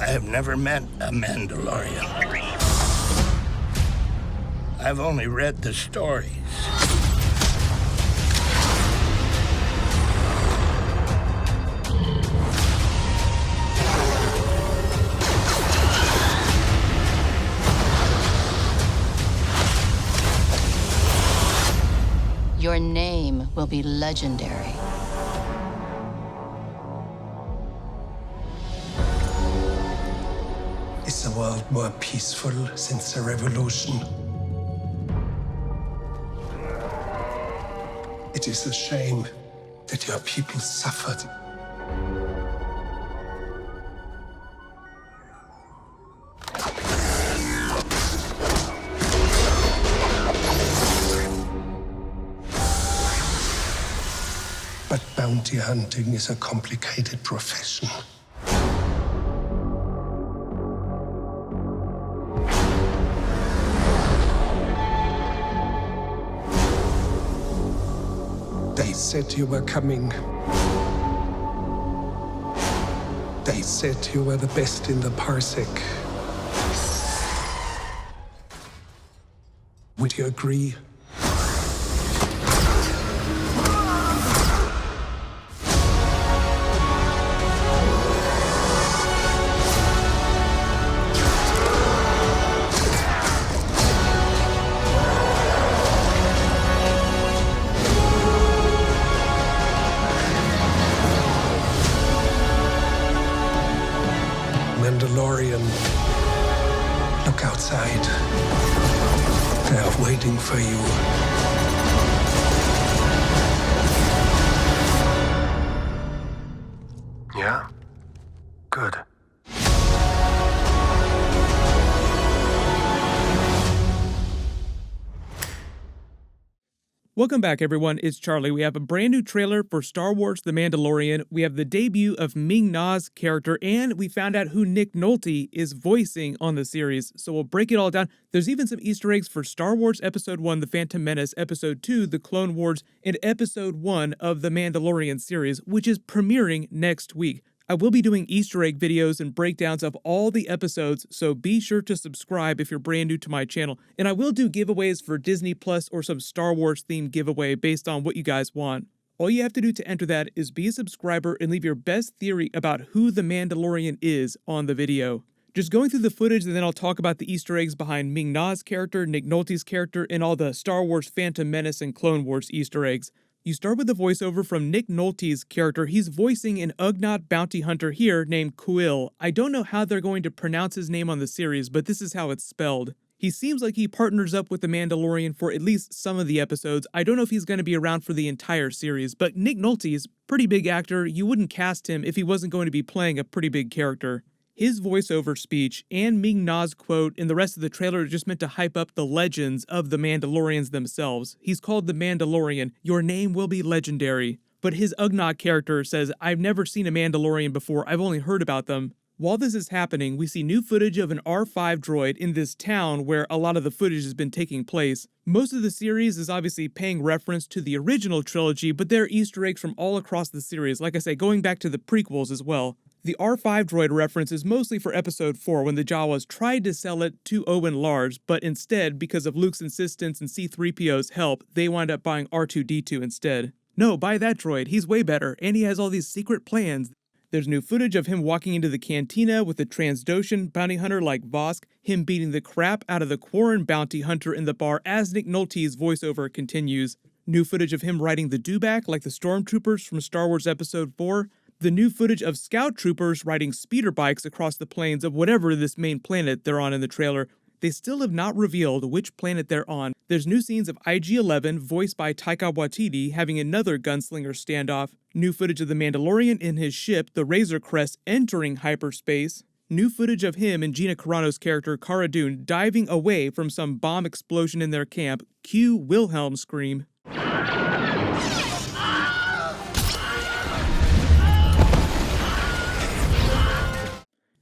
I have never met a Mandalorian. I've only read the stories. Your name will be legendary. Is the world more peaceful since the revolution? It is a shame that your people suffered. But bounty hunting is a complicated profession. They said you were coming. They said you were the best in the parsec. Would you agree? Mandalorian, look outside. They are waiting for you. Yeah? Good. Welcome back, everyone. It's Charlie. We have a brand new trailer for Star Wars The Mandalorian. We have the debut of Ming-Na's character, and we found out who Nick Nolte is voicing on the series. So we'll break it all down. There's even some Easter eggs for Star Wars Episode 1, The Phantom Menace, Episode 2, The Clone Wars, and Episode 1 of The Mandalorian series, which is premiering next week. I will be doing Easter egg videos and breakdowns of all the episodes, so be sure to subscribe if you're brand new to my channel. And I will do giveaways for Disney Plus or some Star Wars themed giveaway based on what you guys want. All you have to do to enter that is be a subscriber and leave your best theory about who the Mandalorian is on the video. Just going through the footage, and then I'll talk about the Easter eggs behind Ming-Na's character, Nick Nolte's character, and all the Star Wars Phantom Menace and Clone Wars Easter eggs. You start with the voiceover from Nick Nolte's character. He's voicing an Ugnaught bounty hunter here named Quill. I don't know how they're going to pronounce his name on the series, but this is how it's spelled. He seems like he partners up with the Mandalorian for at least some of the episodes. I don't know if he's going to be around for the entire series, but Nick Nolte is a pretty big actor. You wouldn't cast him if he wasn't going to be playing a pretty big character. His voiceover speech and Ming-Na's quote and the rest of the trailer are just meant to hype up the legends of the Mandalorians themselves. He's called the Mandalorian. Your name will be legendary. But his Ugnaught character says, I've never seen a Mandalorian before. I've only heard about them. While this is happening, we see new footage of an R5 droid in this town where a lot of the footage has been taking place. Most of the series is obviously paying reference to the original trilogy, but there are Easter eggs from all across the series, like I say, going back to the prequels as well. The R5 droid reference is mostly for Episode 4 when the Jawas tried to sell it to Owen Lars, but instead, because of Luke's insistence and C-3PO's help, they wound up buying R2-D2 instead. No, buy that droid, he's way better, and he has all these secret plans. There's new footage of him walking into the cantina with a Transdoshan bounty hunter like Vosk, him beating the crap out of the Quarren bounty hunter in the bar as Nick Nolte's voiceover continues. New footage of him riding the dewback like the stormtroopers from Star Wars Episode 4. The new footage of scout troopers riding speeder bikes across the plains of whatever this main planet they're on in the trailer. They still have not revealed which planet they're on. There's new scenes of IG-11, voiced by Taika Waititi, having another gunslinger standoff. New footage of the Mandalorian in his ship, the Razor Crest, entering hyperspace. New footage of him and Gina Carano's character, Cara Dune, diving away from some bomb explosion in their camp. Cue Wilhelm scream.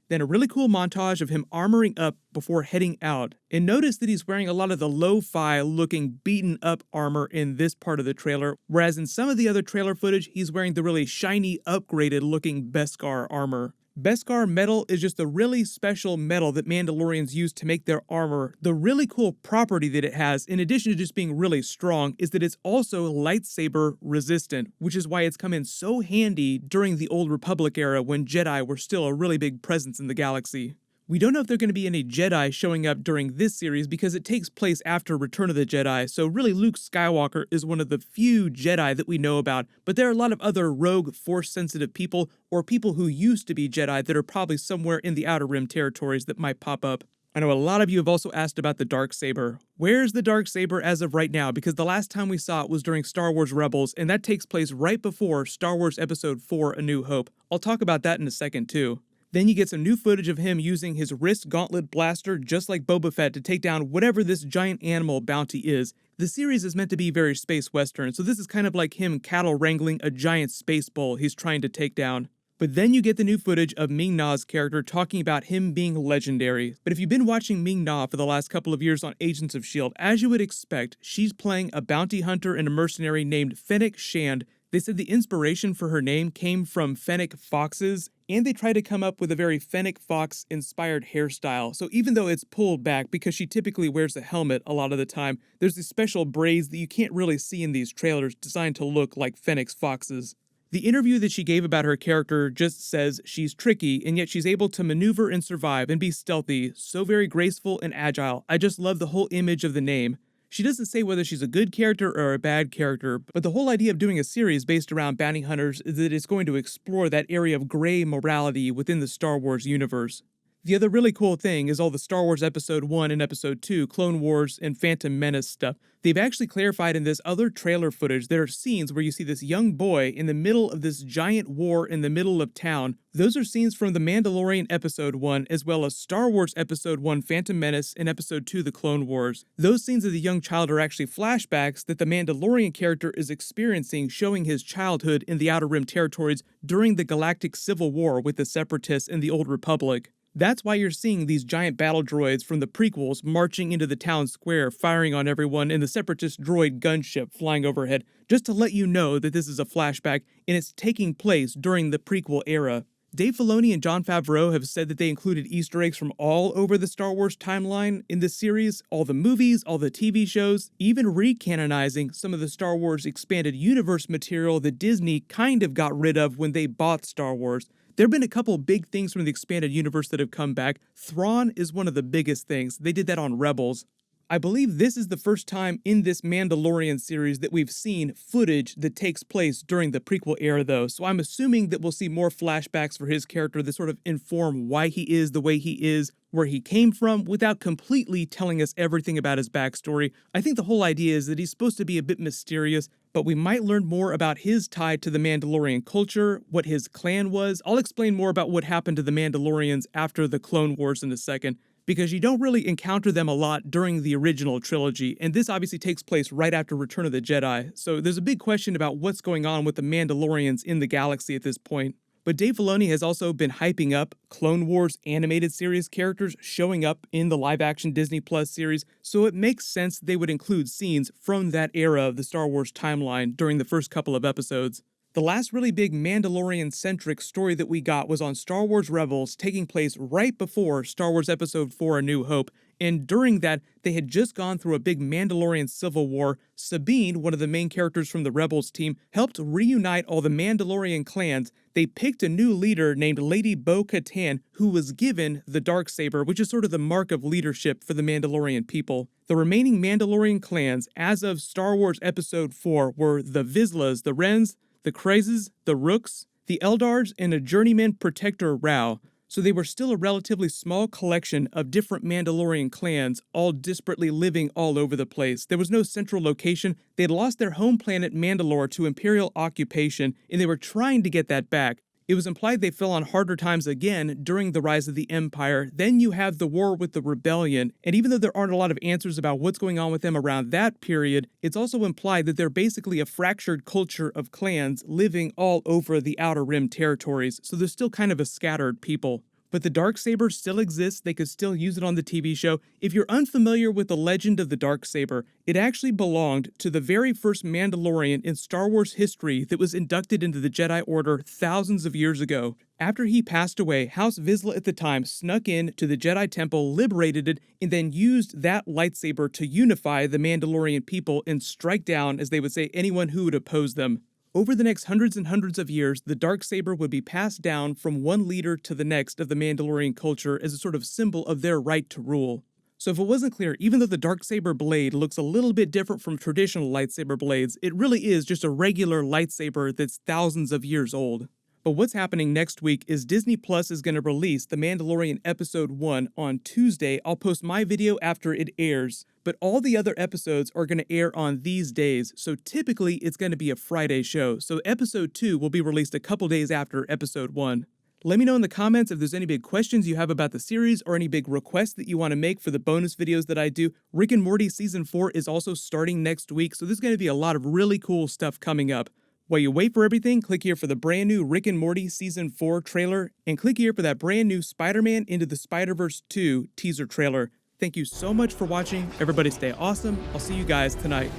Then a really cool montage of him armoring up before heading out. And notice that he's wearing a lot of the lo-fi looking beaten up armor in this part of the trailer, whereas in some of the other trailer footage, he's wearing the really shiny, upgraded looking Beskar armor. Beskar metal is just a really special metal that Mandalorians use to make their armor. The really cool property that it has, in addition to just being really strong, is that it's also lightsaber resistant, which is why it's come in so handy during the Old Republic era when Jedi were still a really big presence in the galaxy. We don't know if there are going to be any Jedi showing up during this series because it takes place after Return of the Jedi, so really Luke Skywalker is one of the few Jedi that we know about, but there are a lot of other rogue Force-sensitive people or people who used to be Jedi that are probably somewhere in the Outer Rim territories that might pop up. I know a lot of you have also asked about the Darksaber. Where's the Darksaber as of right now? Because the last time we saw it was during Star Wars Rebels, and that takes place right before Star Wars Episode 4 A New Hope. I'll talk about that in a second too. Then you get some new footage of him using his wrist gauntlet blaster just like Boba Fett to take down whatever this giant animal bounty is. The series is meant to be very space western, so this is kind of like him cattle wrangling a giant space bull he's trying to take down. But then you get the new footage of Ming-Na's character talking about him being legendary. But if you've been watching Ming-Na for the last couple of years on Agents of S.H.I.E.L.D., as you would expect, she's playing a bounty hunter and a mercenary named Fennec Shand. They said the inspiration for her name came from Fennec foxes, and they tried to come up with a very Fennec Fox inspired hairstyle. So even though it's pulled back because she typically wears a helmet a lot of the time, there's these special braids that you can't really see in these trailers designed to look like Fennec's foxes. The interview that she gave about her character just says she's tricky, and yet she's able to maneuver and survive and be stealthy, so very graceful and agile. I just love the whole image of the name. She doesn't say whether she's a good character or a bad character, but the whole idea of doing a series based around bounty hunters is that it's going to explore that area of gray morality within the Star Wars universe. The other really cool thing is all the Star Wars Episode 1 and Episode 2, Clone Wars and Phantom Menace stuff. They've actually clarified in this other trailer footage there are scenes where you see this young boy in the middle of this giant war in the middle of town. Those are scenes from The Mandalorian Episode 1, as well as Star Wars Episode 1, Phantom Menace, and Episode 2, The Clone Wars. Those scenes of the young child are actually flashbacks that the Mandalorian character is experiencing, showing his childhood in the Outer Rim territories during the Galactic Civil War with the Separatists and the Old Republic. That's why you're seeing these giant battle droids from the prequels marching into the town square, firing on everyone, and the Separatist droid gunship flying overhead, just to let you know that this is a flashback and it's taking place during the prequel era. Dave Filoni and Jon Favreau have said that they included Easter eggs from all over the Star Wars timeline in this series, all the movies, all the TV shows, even recanonizing some of the Star Wars expanded universe material that Disney kind of got rid of when they bought Star Wars. There have been a couple big things from the expanded universe that have come back. Thrawn is one of the biggest things. They did that on Rebels. I believe this is the first time in this Mandalorian series that we've seen footage that takes place during the prequel era, though, so I'm assuming that we'll see more flashbacks for his character that sort of inform why he is the way he is, where he came from, without completely telling us everything about his backstory. I think the whole idea is that he's supposed to be a bit mysterious, but we might learn more about his tie to the Mandalorian culture, what his clan was. I'll explain more about what happened to the Mandalorians after the Clone Wars in a second, because you don't really encounter them a lot during the original trilogy, and this obviously takes place right after Return of the Jedi, so there's a big question about what's going on with the Mandalorians in the galaxy at this point. But Dave Filoni has also been hyping up Clone Wars animated series characters showing up in the live-action Disney Plus series, so it makes sense they would include scenes from that era of the Star Wars timeline during the first couple of episodes. The last really big Mandalorian-centric story that we got was on Star Wars Rebels, taking place right before Star Wars Episode 4 A New Hope, and during that, they had just gone through a big Mandalorian civil war. Sabine, one of the main characters from the Rebels team, helped reunite all the Mandalorian clans. They picked a new leader named Lady Bo-Katan, who was given the Darksaber, which is sort of the mark of leadership for the Mandalorian people. The remaining Mandalorian clans, as of Star Wars Episode 4, were the Vizslas, the Wrens, the Kryzes, the Rooks, the Eldars, and a journeyman protector Rao. So they were still a relatively small collection of different Mandalorian clans, all disparately living all over the place. There was no central location. They had lost their home planet Mandalore to Imperial occupation, and they were trying to get that back. It was implied they fell on harder times again during the rise of the Empire. Then you have the war with the Rebellion, and even though there aren't a lot of answers about what's going on with them around that period, it's also implied that they're basically a fractured culture of clans living all over the Outer Rim territories, so they're still kind of a scattered people. But the Darksaber still exists, they could still use it on the TV show. If you're unfamiliar with the legend of the Darksaber, it actually belonged to the very first Mandalorian in Star Wars history that was inducted into the Jedi Order thousands of years ago. After he passed away, House Vizsla at the time snuck in to the Jedi Temple, liberated it, and then used that lightsaber to unify the Mandalorian people and strike down, as they would say, anyone who would oppose them. Over the next hundreds and hundreds of years, the Darksaber would be passed down from one leader to the next of the Mandalorian culture as a sort of symbol of their right to rule. So if it wasn't clear, even though the Darksaber blade looks a little bit different from traditional lightsaber blades, it really is just a regular lightsaber that's thousands of years old. But what's happening next week is Disney Plus is going to release The Mandalorian Episode 1 on Tuesday. I'll post my video after it airs, but all the other episodes are going to air on these days, so typically it's going to be a Friday show. So Episode 2 will be released a couple days after Episode 1. Let me know in the comments if there's any big questions you have about the series or any big requests that you want to make for the bonus videos that I do. Rick and Morty Season 4 is also starting next week, so there's going to be a lot of really cool stuff coming up. While you wait for everything, click here for the brand new Rick and Morty Season 4 trailer, and click here for that brand new Spider-Man Into the Spider-Verse 2 teaser trailer. Thank you so much for watching. Everybody stay awesome. I'll see you guys tonight.